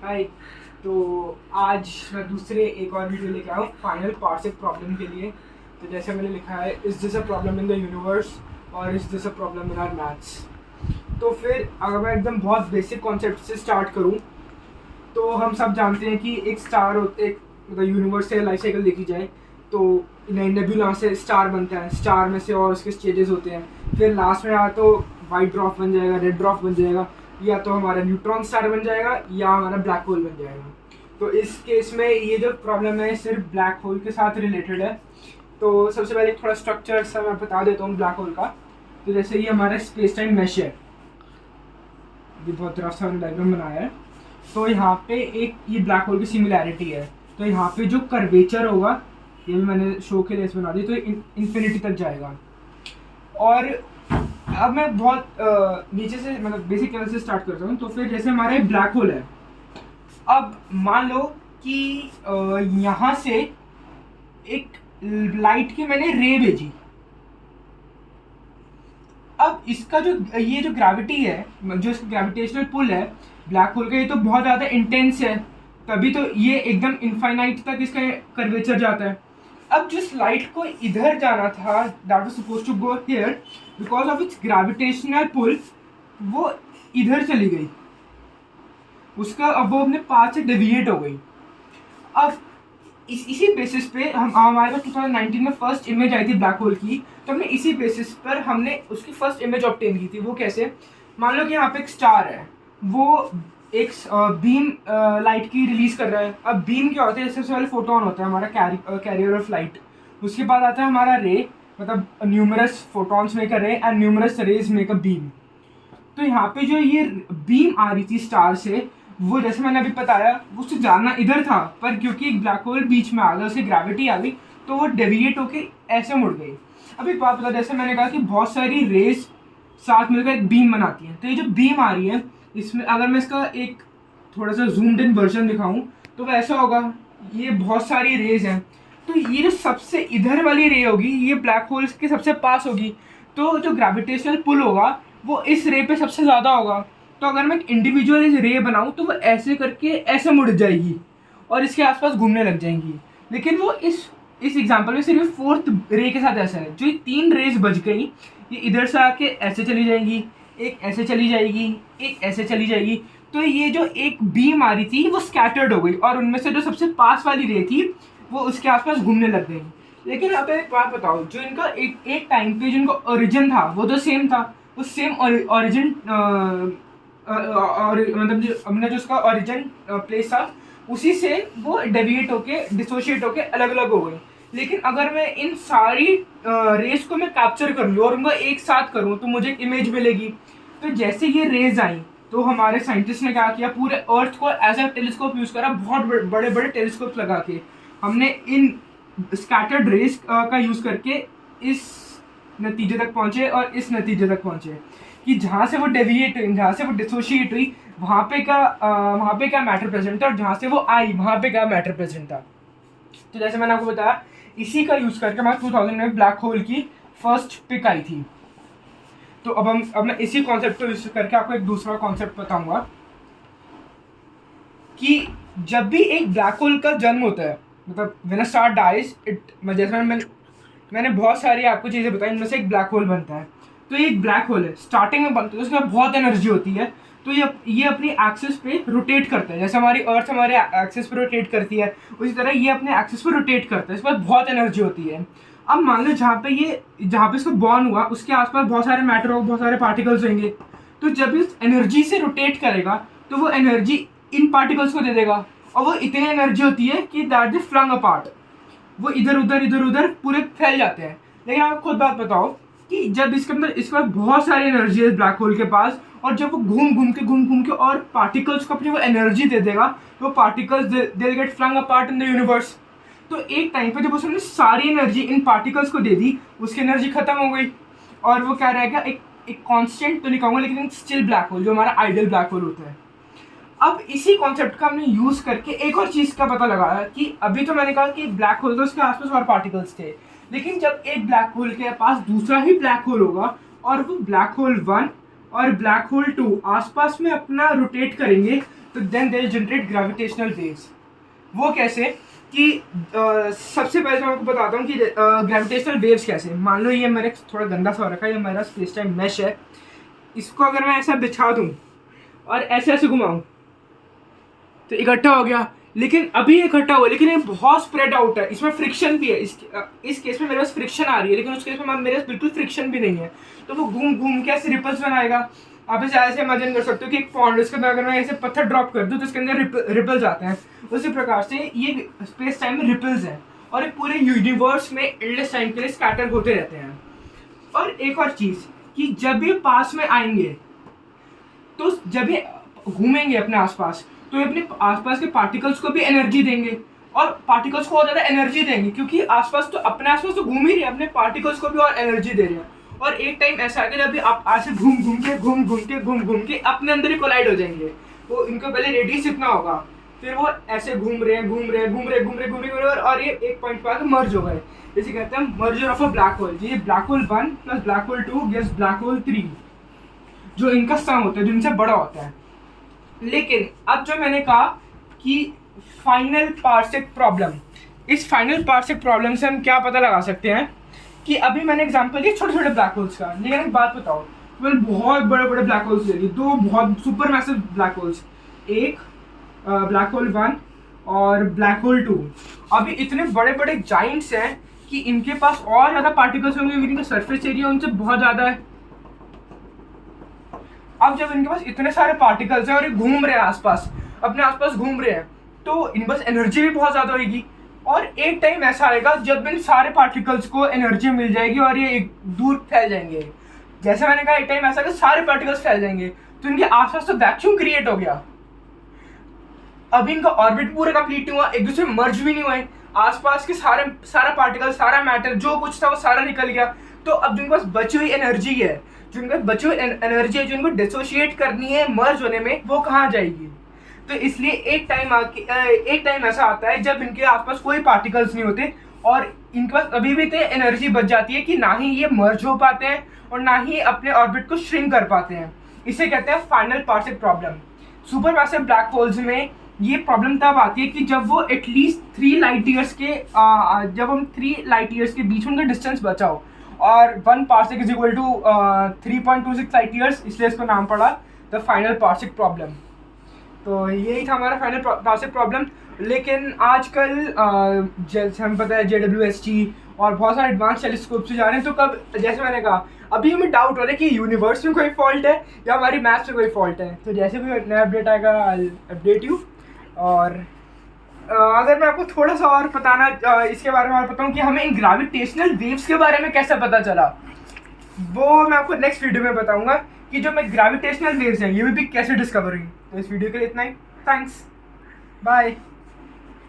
हाय। तो आज मैं दूसरे एक और वीडियो लेके आया हूँ फाइनल पार्सेक प्रॉब्लम के लिए। तो जैसे मैंने लिखा है, is this a problem in the universe और is this a problem in our maths. तो फिर अगर मैं एकदम बहुत बेसिक कॉन्सेप्ट से स्टार्ट करूँ, तो हम सब जानते हैं कि एक स्टार एक मतलब यूनिवर्स से लाइफ साइकिल देखी जाए तो नेबुला से स्टार बनता है, स्टार में से और उसके स्टेजेस होते हैं। फिर लास्ट में या तो वाइट ड्रॉप बन जाएगा, रेड ड्रॉप बन जाएगा, या तो हमारा न्यूट्रॉन स्टार बन जाएगा या हमारा ब्लैक होल बन जाएगा। तो इस केस में ये जो प्रॉब्लम है सिर्फ ब्लैक होल के साथ रिलेटेड है। तो सबसे पहले थोड़ा स्ट्रक्चर सा मैं बता देता हूँ ब्लैक होल का। तो जैसे ये हमारा स्पेस टाइम मैश है, ये बहुत रफ सा डायग्राम बनाया है। तो यहाँ पे एक ये ब्लैक होल की सिमिलैरिटी है। तो यहाँ पे जो कर्वेचर होगा, ये भी मैंने शो के लिए बना दी, तो इन्फिनिटी तक जाएगा। और अब मैं बहुत नीचे से मतलब बेसिक लेवल से स्टार्ट करता हूँ। तो फिर जैसे हमारा एक ब्लैक होल है, अब मान लो कि यहाँ से एक लाइट की मैंने रे भेजी। अब इसका जो ये जो ग्रेविटी है, जो इसका ग्रेविटेशनल पुल है ब्लैक होल का, ये तो बहुत ज़्यादा इंटेंस है, तभी तो ये एकदम इनफाइनाइट तक इसका कर्वेचर जाता है। अब जिस लाइट को इधर जाना था, that was suppose to go here, because of its gravitational pull वो इधर चली गई, उसका अब वो अपने पाथ से डेविएट हो गई। अब इसी बेसिस पे हमारे पास 2019 में फर्स्ट इमेज आई थी ब्लैक होल की। तो हमने इसी बेसिस पर हमने उसकी फर्स्ट इमेज ऑब्टेन की थी। वो कैसे? मान लो कि यहाँ पे एक स्टार है, वो एक बीम लाइट की रिलीज कर रहा है। अब बीम क्या होता है? सबसे पहले फोटोन होता है हमारा कैरियर ऑफ लाइट। उसके बाद आता है हमारा रे, मतलब numerous photons make a ray and numerous rays make a beam. तो यहाँ पे जो ये बीम आ रही थी स्टार से, वो जैसे मैंने अभी बताया उससे जाना इधर था, पर क्योंकि एक ब्लैक होल बीच में आ गया, उसकी ग्रेविटी आ गई, तो वो डेविएट होके ऐसे मुड़ गई। अभी बात बता, जैसे मैंने कहा कि बहुत सारी रेस साथ मिलकर एक बीम बनाती है। तो ये जो बीम आ रही है, इसमें अगर मैं इसका एक थोड़ा सा जूम्ड इन वर्जन दिखाऊं तो वैसा होगा। ये बहुत सारी रेज हैं, तो ये जो सबसे इधर वाली रे होगी ये ब्लैक होल के सबसे पास होगी। तो जो ग्रेविटेशनल पुल होगा वो इस रे पे सबसे ज़्यादा होगा। तो अगर मैं एक इंडिविजुअल इस रे बनाऊँ तो वो ऐसे करके ऐसे मुड़ जाएगी और इसके आसपास घूमने लग जाएंगी। लेकिन वो इस एग्जांपल में सिर्फ फोर्थ रे के साथ ऐसा है। जो ये तीन रेज बच गई, ये इधर से आके ऐसे चली जाएंगी, एक ऐसे चली जाएगी, एक ऐसे चली जाएगी। तो ये जो एक बीम आ रही थी वो स्कैटर्ड हो गई और उनमें से जो सबसे पास वाली रे थी वो उसके आसपास घूमने लग गई। लेकिन अब एक बात बताओ, जो इनका एक टाइम पे जो इनका ओरिजिन था वो तो सेम था। उस सेम ओरिजिन और मतलब जो हमने जो उसका ओरिजिन प्लेस था उसी से वो डेविएट होके डिसोशिएट होके अलग अलग हो गई। लेकिन अगर मैं इन सारी रेस को मैं कैप्चर कर लूँ और उनको एक साथ करूँ तो मुझे एक इमेज मिलेगी। तो जैसे ये रेज आई तो हमारे साइंटिस्ट ने क्या किया, पूरे अर्थ को एज अ टेलीस्कोप यूज करा। बहुत बड़े बड़े टेलीस्कोप लगा के हमने इन स्कैटर्ड रेस का यूज करके इस नतीजे तक पहुंचे और इस नतीजे तक पहुंचे कि जहाँ से वो डेविएट हुई, जहाँ से वो डिसोशिएट हुई, वहाँ पे क्या मैटर प्रेजेंट था और जहाँ से वो आई वहाँ पे क्या मैटर प्रेजेंट था। तो जैसे मैंने आपको बताया, इसी का यूज करके हमारे 2000 में ब्लैक होल की फर्स्ट पिक आई थी। तो अब मैं इसी कॉन्सेप्ट को यूज करके आपको एक दूसरा कॉन्सेप्ट बताऊंगा कि जब भी एक ब्लैक होल का जन्म होता है, मतलब when a star dies it, जैसे मैंने बहुत सारी आपको चीज़ें बताई, इनमें से एक ब्लैक होल बनता है। तो ये एक ब्लैक होल है, स्टार्टिंग में बनता है, उसके बाद बहुत एनर्जी होती है। तो ये अपनी एक्सिस पे रोटेट करता है, जैसे हमारी अर्थ हमारे एक्सिस पे रोटेट करती है, उसी तरह ये अपने एक्सिस पे रोटेट करता है। इसके बाद बहुत एनर्जी होती है। अब मान लो जहाँ पे इसको बॉर्न हुआ उसके आसपास बहुत सारे मैटर होंगे, बहुत सारे पार्टिकल्स होंगे। तो जब इस एनर्जी से रोटेट करेगा तो वो एनर्जी इन पार्टिकल्स को दे देगा, और वो इतनी एनर्जी होती है कि दैट दे फ्लंग अपार्ट, वो इधर उधर पूरे फैल जाते हैं। लेकिन आप खुद बात बताओ कि जब इसके अंदर इसके बाद बहुत सारी एनर्जी है ब्लैक होल के पास, और जब वो घूम घूम के और पार्टिकल्स को अपनी वो एनर्जी दे देगा, तो particles they will get flung apart in the universe. तो एक टाइम पे जब उसने सारी एनर्जी इन पार्टिकल्स को दे दी, उसकी एनर्जी खत्म हो गई और वो क्या रहेगा, एक कांस्टेंट तो नहीं कहूँगा लेकिन स्टिल ब्लैक होल, जो हमारा आइडियल ब्लैक होल होता है। अब इसी कॉन्सेप्ट का हमने यूज करके एक और चीज का पता लगाया कि अभी तो मैंने कहा कि ब्लैक होल, तो उसके आसपास और पार्टिकल्स थे, लेकिन जब एक ब्लैक होल के पास दूसरा ही ब्लैक होल होगा और वो ब्लैक होल 1 और ब्लैक होल 2 आसपास में अपना रोटेट करेंगे, तो then they generate gravitational waves. वो कैसे कि सबसे पहले मैं आपको बताता हूँ कि ग्रेविटेशनल वेव्स कैसे। मान लो ये मेरे थोड़ा गंदा सा हो रखा है, ये मेरा स्पेस टाइम मैश है, इसको अगर मैं ऐसा बिछा दूँ और ऐसे ऐसे घुमाऊँ तो इकट्ठा हो गया, लेकिन अभी इकट्ठा हुआ लेकिन ये बहुत स्प्रेड आउट है, इसमें फ्रिक्शन भी है। इस केस में मेरे पास फ्रिक्शन आ रही है, लेकिन उस केस में मेरे पास बिल्कुल फ्रिक्शन भी नहीं है, तो वो घूम घूम के ऐसे रिपल्स बनाएगा। आप इसे ऐसे इमेजिन कर सकते हो कि एक पॉन्ड, उसके अंदर अगर मैं ऐसे पत्थर ड्रॉप कर दूँ तो उसके अंदर रिपल्स आते हैं। उसी प्रकार से ये स्पेस टाइम में रिपल्स हैं और ये पूरे यूनिवर्स में एंडलेस टाइम के लिए स्कैटर होते रहते हैं। और एक और चीज़ कि जब ये पास में आएंगे तो जब ये घूमेंगे अपने आसपास तो ये अपने आसपास के पार्टिकल्स को भी एनर्जी देंगे और पार्टिकल्स को और ज़्यादा एनर्जी देंगे, क्योंकि आसपास तो अपने आसपास तो घूम ही रहे हैं, अपने पार्टिकल्स को भी और एनर्जी दे रहे हैं। और एक टाइम ऐसा आएगा जब आप ऐसे घूम घूम के अपने अंदर ही कोलाइड हो जाएंगे। तो इनको पहले रेडियस इतना होगा, फिर वो ऐसे घूम रहे और ये एक पॉइंट पर आकर मर्ज हो गए। जैसे कहते हैं merger of a black hole. ये black hole 1 plus black hole 2 gives black hole 3, जो इनका सम होता है, जो इनसे बड़ा होता है। लेकिन अब जो मैंने कहा कि फाइनल पार्सेक प्रॉब्लम, इस फाइनल पार्सेक प्रॉब्लम से हम क्या पता लगा सकते हैं कि अभी मैंने एग्जांपल दिया छोटे छोटे ब्लैक होल्स का, लेकिन एक बात बताओ, मैंने बहुत बड़े बड़े ब्लैक होल्स ले लिए, दो बहुत सुपर मैसिव ब्लैक होल्स, एक ब्लैक होल 1 और ब्लैक होल 2। अभी इतने बड़े बड़े जाइंट्स हैं कि इनके पास और ज़्यादा पार्टिकल्स होंगे, इनका सरफेस एरिया उनसे बहुत ज़्यादा है। अब जब इनके पास इतने सारे पार्टिकल्स हैं और ये घूम रहे हैं आसपास, अपने आसपास घूम रहे हैं, तो इनके पास एनर्जी भी बहुत ज़्यादा होगी। और एक टाइम ऐसा आएगा जब इन सारे पार्टिकल्स को एनर्जी मिल जाएगी और ये एक दूर फैल जाएंगे। जैसे मैंने कहा, एक टाइम ऐसा आएगा सारे पार्टिकल्स फैल जाएंगे, तो इनके आसपास तो वैक्यूम क्रिएट हो गया। अभी इनका ऑर्बिट पूरा कंप्लीट नहीं हुआ, एक दूसरे में मर्ज भी नहीं हुए, आसपास के सारा पार्टिकल, सारा मैटर जो कुछ था वो सारा निकल गया। तो अब जिनके पास बची हुई एनर्जी है, जो इनके पास बची हुई एनर्जी है जो इनको डिसोशिएट करनी है मर्ज होने में, वो कहाँ जाएगी? तो इसलिए एक टाइम ऐसा आता है जब इनके आसपास कोई पार्टिकल्स नहीं होते और इनके पास अभी भी एनर्जी बच जाती है कि ना ही ये मर्ज हो पाते हैं और ना ही अपने ऑर्बिट को श्रिंक कर पाते हैं। इसे कहते हैं final parsec problem. Super massive black holes में ये प्रॉब्लम तब आती है कि जब वो एटलीस्ट 3 लाइट ईयर्स के जब हम 3 लाइट ईयर्स के बीच में उनका डिस्टेंस बचा हो, और 1 parsec is equal to 3.26 light years, इसलिए इसको नाम पड़ा द फाइनल पार्सेक प्रॉब्लम। तो यही था हमारा फाइनल पार्सेक प्रॉब्लम। लेकिन आजकल जैसे हमें पता है JWST और बहुत सारे एडवांस टेलीस्कोप से जा रहे हैं, तो कब, जैसे मैंने कहा, अभी हमें डाउट हो रहा है कि यूनिवर्स में कोई फॉल्ट है या हमारी मैथ्स में कोई फॉल्ट है। तो जैसे भी नया अपडेट आएगा आई अपडेट यू। और अगर मैं आपको थोड़ा सा और इसके बारे में और बताऊं कि हमें इन ग्रेविटेशनल वेव्स के बारे में कैसे पता चला, वो मैं आपको नेक्स्ट वीडियो में बताऊंगा कि जो मैं ग्रेविटेशनल वेव्स हैं ये भी कैसे डिस्कवर हुई। तो इस वीडियो के लिए इतना ही। Thanks, bye.